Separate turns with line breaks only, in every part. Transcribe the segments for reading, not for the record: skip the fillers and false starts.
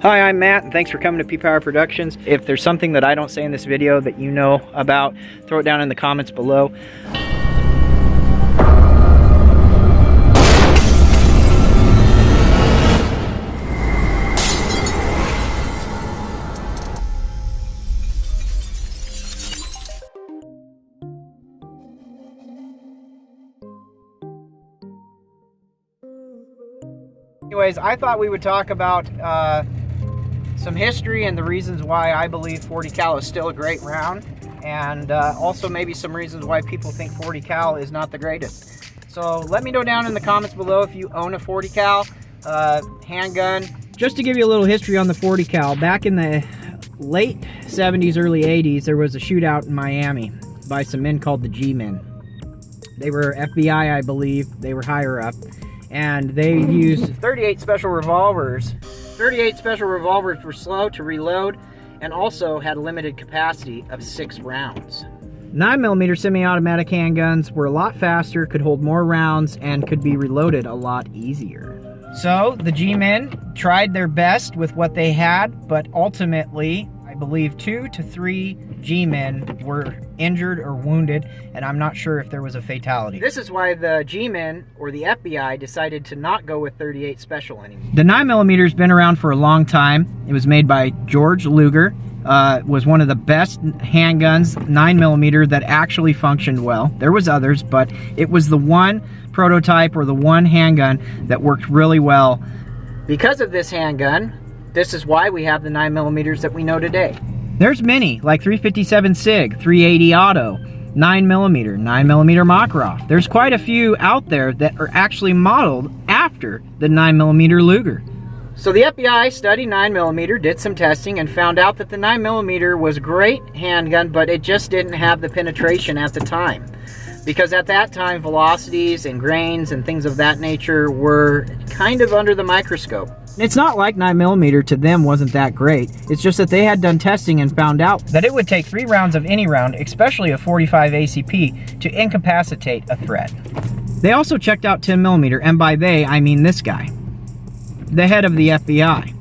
Hi, I'm Matt, and thanks for coming to P-Power Productions. If there's something that I don't say in this video that you know about, throw it down in the comments below. Anyways, I thought we would talk about some history and the reasons why I believe 40 cal is still a great round, and also maybe some reasons why people think 40 cal is not the greatest. So let me know down in the comments below if you own a 40 cal handgun. Just to give you a little history on the 40 cal, back in the late 70s, early 80s, there was a shootout in Miami by some men called the G-Men. They were FBI, I believe. They were higher up, and they used 38 special revolvers. 38 special revolvers were slow to reload and also had a limited capacity of 6 rounds. 9mm semi-automatic handguns were a lot faster, could hold more rounds, and could be reloaded a lot easier. So the G-Men tried their best with what they had, but ultimately, I believe 2 to 3 G-Men were injured or wounded, and I'm not sure if there was a fatality. This is why the G-Men, or the FBI, decided to not go with 38 Special anymore. The 9mm's been around for a long time. It was made by George Luger. It was one of the best handguns, 9mm, that actually functioned well. There was others, but it was the one prototype or the one handgun that worked really well. Because of this handgun, this is why we have the 9mm that we know today. There's many, like 357 SIG, 380 Auto, 9mm, 9mm Makarov. There's quite a few out there that are actually modeled after the 9mm Luger. So the FBI studied 9mm, did some testing, and found out that the 9mm was a great handgun, but it just didn't have the penetration at the time. Because at that time, velocities and grains and things of that nature were kind of under the microscope. It's not like 9mm to them wasn't that great. It's just that they had done testing and found out that it would take 3 rounds of any round, especially a 45 ACP, to incapacitate a threat. They also checked out 10mm, and by they, I mean this guy, the head of the FBI.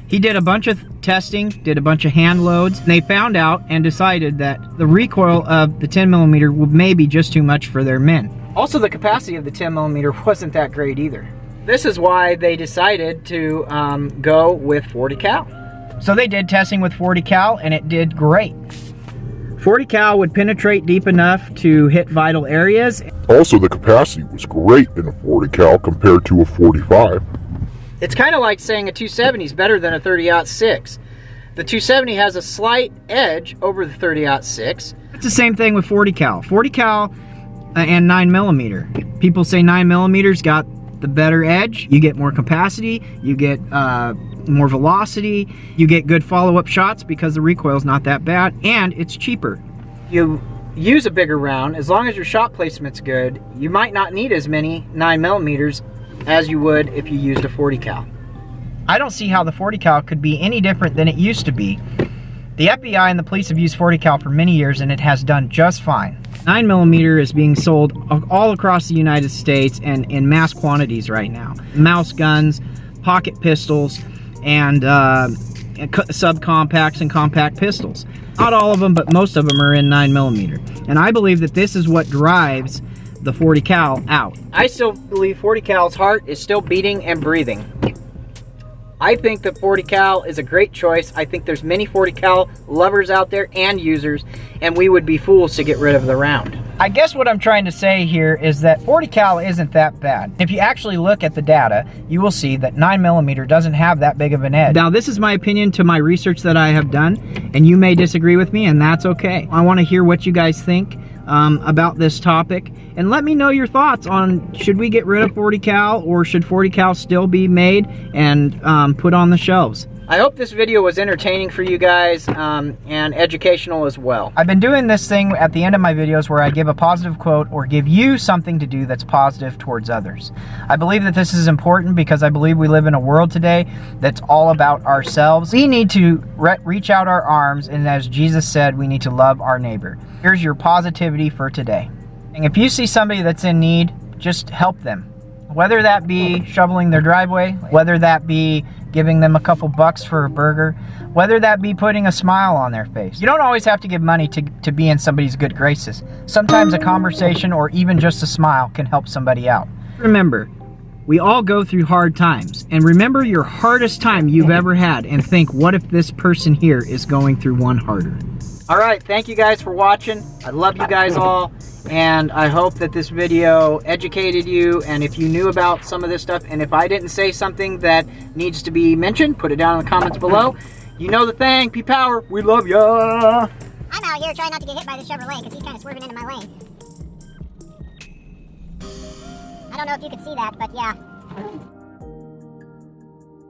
He did a bunch of testing, did a bunch of hand loads, and they found out and decided that the recoil of the 10mm would maybe just too much for their men. Also, the capacity of the 10mm wasn't that great either. This is why they decided to go with 40 cal. So they did testing with 40 cal, and it did great. 40 cal would penetrate deep enough to hit vital areas.
Also, the capacity was great in a 40 cal compared to a 45.
It's kind of like saying a 270 is better than a 30-06. The 270 has a slight edge over the 30-06. It's the same thing with 40 cal. 40 cal and 9mm. People say 9mm's got the better edge. You get more capacity, you get more velocity, you get good follow-up shots because the recoil's not that bad, and it's cheaper. You use a bigger round, as long as your shot placement's good, you might not need as many 9mm's as you would if you used a 40 cal. I don't see how the 40 cal could be any different than it used to be. The FBI and the police have used 40 cal for many years, and it has done just fine. 9mm is being sold all across the United States and in mass quantities right now. Mouse guns, pocket pistols, and subcompacts and compact pistols. Not all of them, but most of them are in 9mm. And I believe that this is what drives the 40 cal out. I still believe 40 cal's heart is still beating and breathing. I think that 40 cal is a great choice. I think there's many 40 cal lovers out there and users, and we would be fools to get rid of the round. I guess what I'm trying to say here is that 40 cal isn't that bad. If you actually look at the data, you will see that 9mm doesn't have that big of an edge. Now, this is my opinion to my research that I have done, and you may disagree with me, and that's okay. I want to hear what you guys think about this topic, and let me know your thoughts on, should we get rid of 40 cal or should 40 cal still be made and put on the shelves? I hope this video was entertaining for you guys and educational as well. I've been doing this thing at the end of my videos where I give a positive quote or give you something to do that's positive towards others. I believe that this is important because I believe we live in a world today that's all about ourselves. We need to reach out our arms, and as Jesus said, we need to love our neighbor. Here's your positivity for today. And if you see somebody that's in need, just help them. Whether that be shoveling their driveway, whether that be giving them a couple bucks for a burger, whether that be putting a smile on their face. You don't always have to give money to be in somebody's good graces. Sometimes a conversation or even just a smile can help somebody out. Remember, we all go through hard times, and remember your hardest time you've ever had and think, what if this person here is going through one harder? All right, thank you guys for watching. I love you guys all, and I hope that this video educated you, and if you knew about some of this stuff, and if I didn't say something that needs to be mentioned, put it down in the comments below. You know the thing, P-Power, we love ya!
I'm out here trying not to get hit by the Chevrolet because he's kind of swerving into my lane. I don't know if you could see that, but yeah.